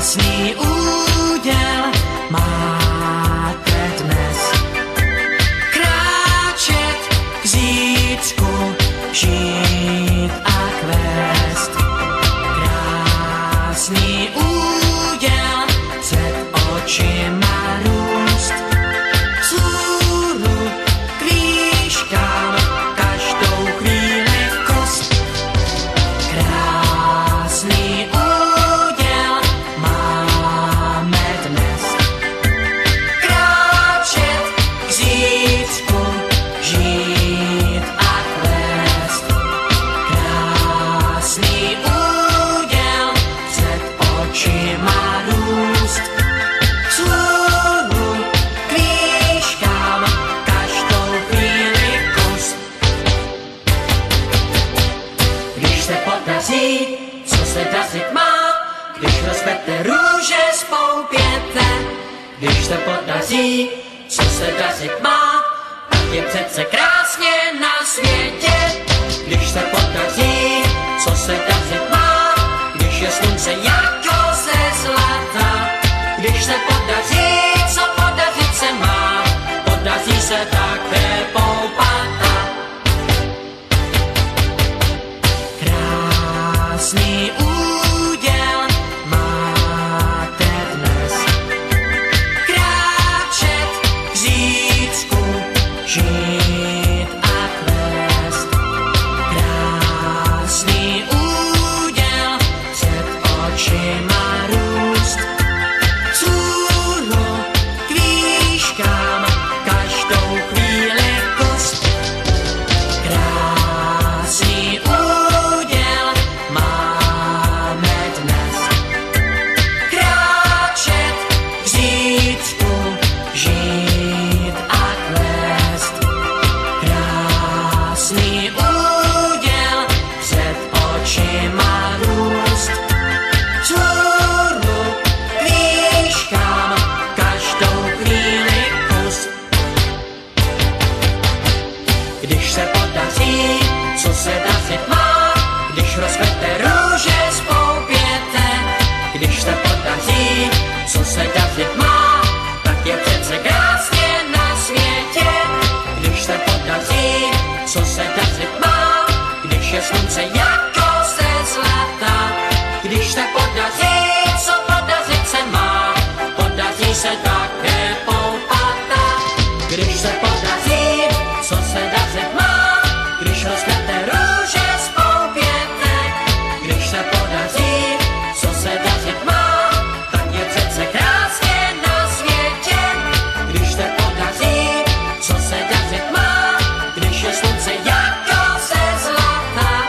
krásný úděl máte dnes. Kráčet k zítřku, žít a kvést. Krásný úděl před očima růst. Vzhůru k výškám každou chvíli kost. Krásný úděl máme dnes. Kráčet k zítřku, žít a kvést. Krásný úděl před očima růst. Vzhůru k výškám každou chvíli kost. Když se podaří, co se dařit má, když rozkvete růže spoupěte. Když se podaří, co se dařit má, tak je přece krásně na světě. Když se podaří, co se dařit má, když je slunce jako ze zlata. Když se podaří, co podařit se má, podaří se také poupata. Krásný úděl máte dnes. Kráčet k zítřku, žít a kvést. Krásný úděl před očima růst. Vzhůru k výškám každou chvíli kost. Krásný úděl máme dnes. Kráčet k zítřku, žít a kvést. Krásný úděl před očima růst. Vzhůru k výškám každou chvíli kus. Když se podaří, co se dařit má, když rozkvete růže spoupěte. Když se podaří, co se dařit má, tak je přece krásně na světě. Když se podaří, co se dařit má, když je slunce jako ze zlata. Když se podaří, co podařit se má, podaří se také poupata. Když se podaří, co se dařit má, když rozkvete růže spoupěte. Když se podaří, co se dařit má, tak je přece krásně na světě. Když se podaří, co se dařit má, když je slunce jako ze zlata.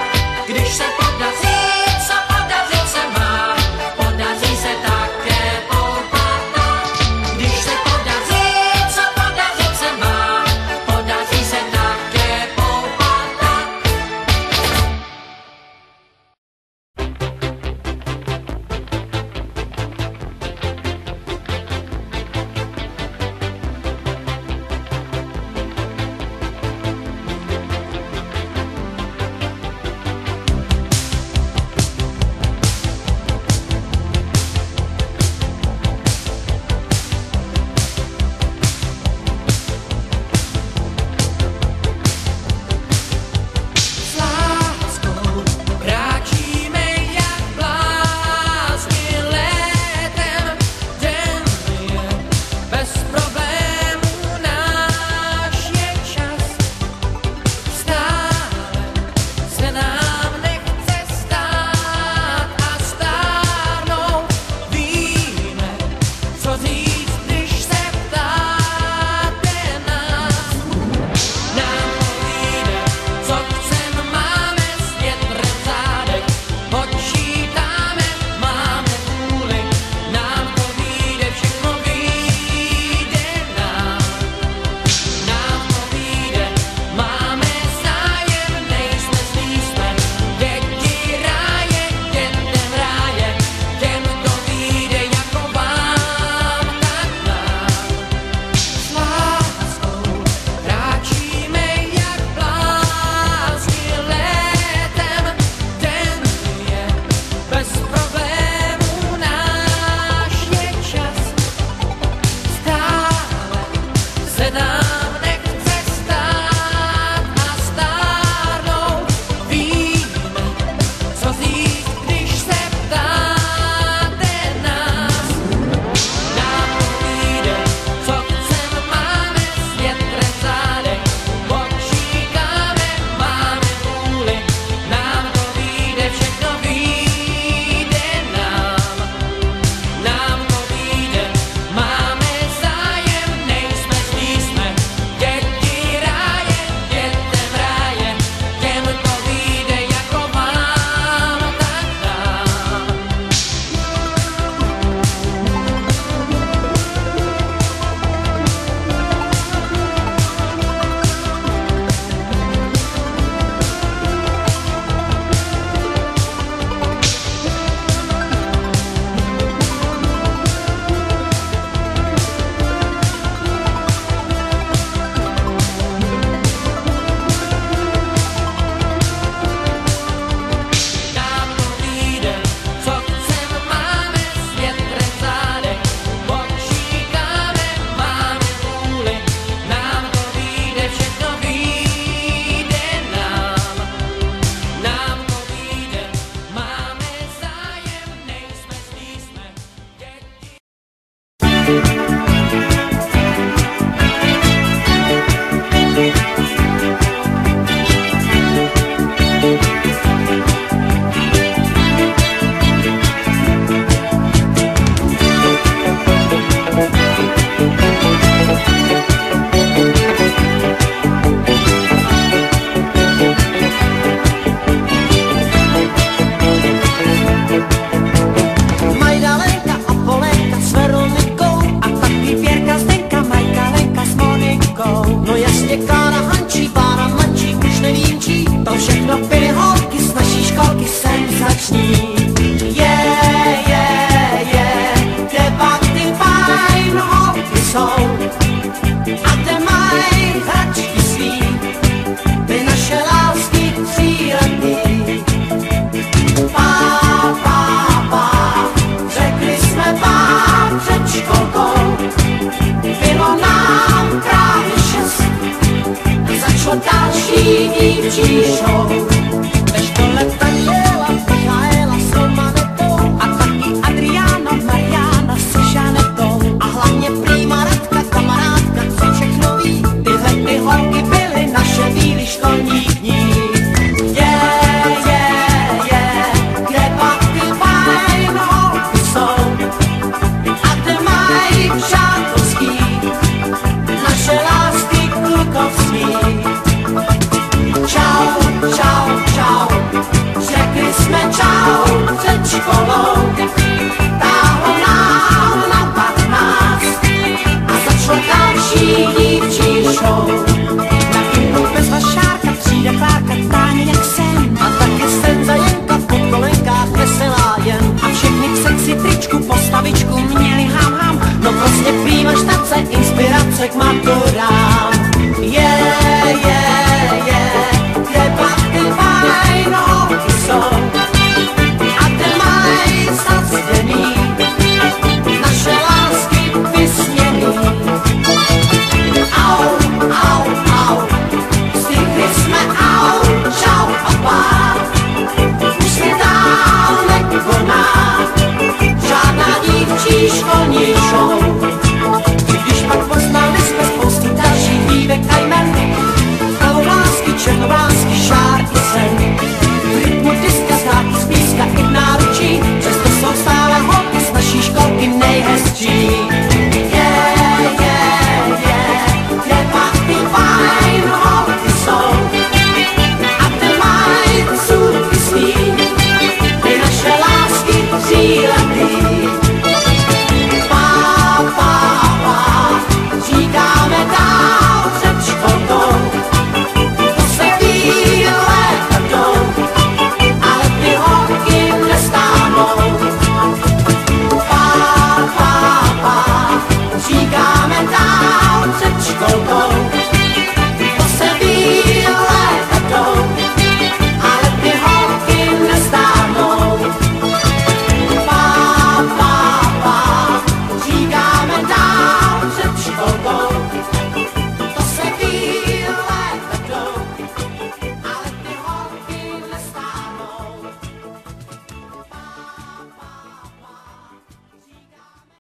školky senzační. Debaty fajn, holky jsou